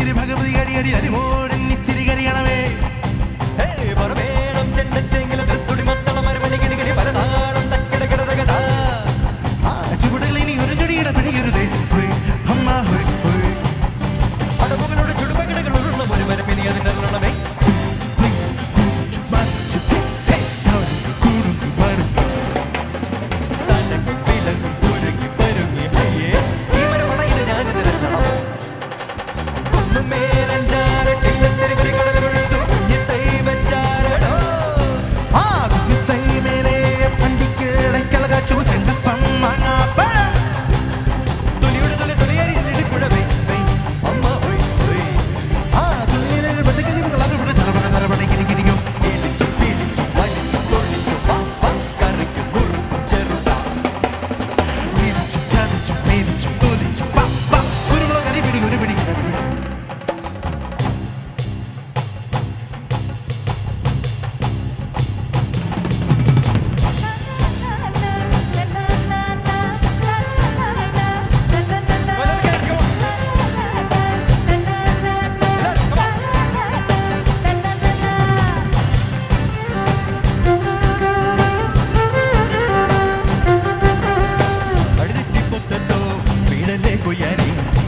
മാർക്കിന് ഭഗവതി അടിയടി അടിമോടൻ ഇച്ചിരി കരിയണമേ പറമേണം ചെണ്ടച്ചെങ്കിലും തൃത്തുടി മത്തളം മരമണി കിണികിണി പലതാളം തക്കിടകിടതകതാ ചുവടുകൾ ഇനി ഒരു ചൊടിയുടെ പിടിക്കരുതേ അമ്മ അടവുകളുടെ ചുടുപകിടകൾ ഉരുള ഒരു മരമിനി അതിൻ്റെ ഉരുളമേ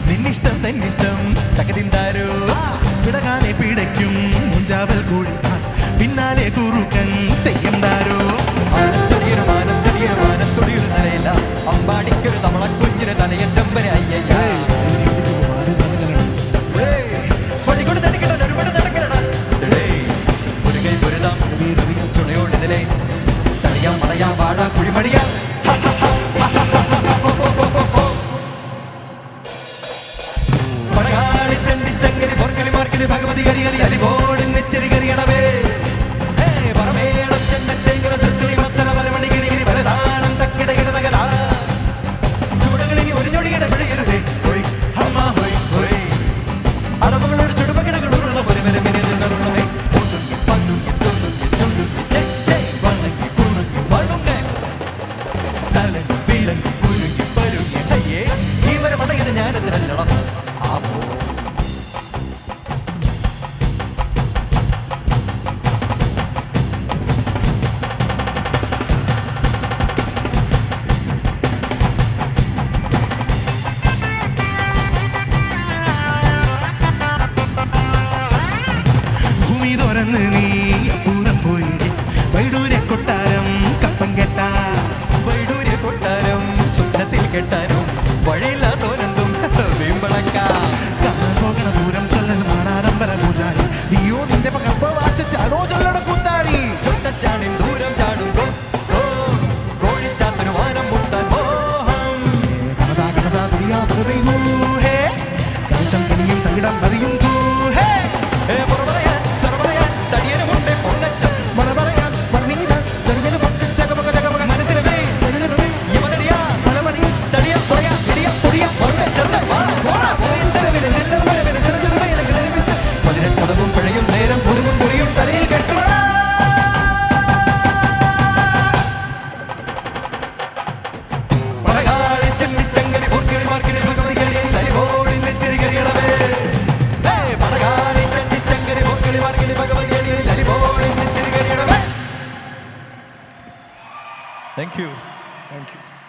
നിന്നിഷ്ടം തന്നിഷ്ടം തകതിന്താരോ പിടകാനെ പിടയ്ക്കും മുഞ്ചാവൽ കൂടിക്കാൻ പിന്നാലെ കുറുക്കൻ തെയ്യന്താരോ മാനത്തൊടിയൊരു നിലയില്ല അമ്പാടിക്കൊരു തവള കുഞ്ഞിന് തലയറ്റം വരെ അയ്യ ഒരു കൈ പൊരുതാം ചുണയോടിതിലെ തളിയാം മളയാം വാടാ കുഴിമടിയാം ഭഗവതി കരി കരി അലിപോടി നെച്ചരി കരിയണമേ പറമേണം ചെണ്ടച്ചെങ്കിലും തൃത്തുടി മത്തള മരമണി കിണികിണി പലതാളം തക്കിടകിടതകതാ ചൂടകളിനി ഒരു ഞൊടിയുടെ പിഴയരുതേ ഹോയ് അമ്മ ഹോയ് ഹോയ് അടവുകളോട് ചുടുപകിടകൾ ഉരുള ഒരു മരമിനെ നിന്നുള്ളമേ പണ്ടുങ്ങി തൊണ്ടുങ്ങി ചുണ്ടുങ്ങി വണങ്ങി പുണങ്ങി വണങ്ങ തലങ്ങി വീലങ്ങി കുരുങ്ങി പരുങ്ങി അയ്യേ ഈ വരെ വണങ്ങിന് ഞാനെതിരല്ലണം ആവോ നീ പൂരം പോയിടി വൈഡൂരെ കൊട്ടാരം കപ്പം കെട്ടാ വൈഡൂരെ കൊട്ടാരം സ്വപ്നത്തിൽ കെട്ടാനും വഴിയില്ലാത്തോരെന്തും വീമ്പളക്കാം പോകണ ദൂരം ചൊല്ലൽ മാടാരമ്പര പൂജാരി നീയോ നിന്റെ പകർപ്പവാശത്താണോ ചൊല്ലട കുത്താരി ചൊട്ടച്ചാണിൻ ദൂരം ചാടുമ്പോ കോഴിച്ചാത്തന് വാനം മുട്ടാൻ മോഹം കണസാ തുടിയാ പറയുന്നു ഹേ കണിശം കണിയും തകിടം മറിയും Thank you. Thank you.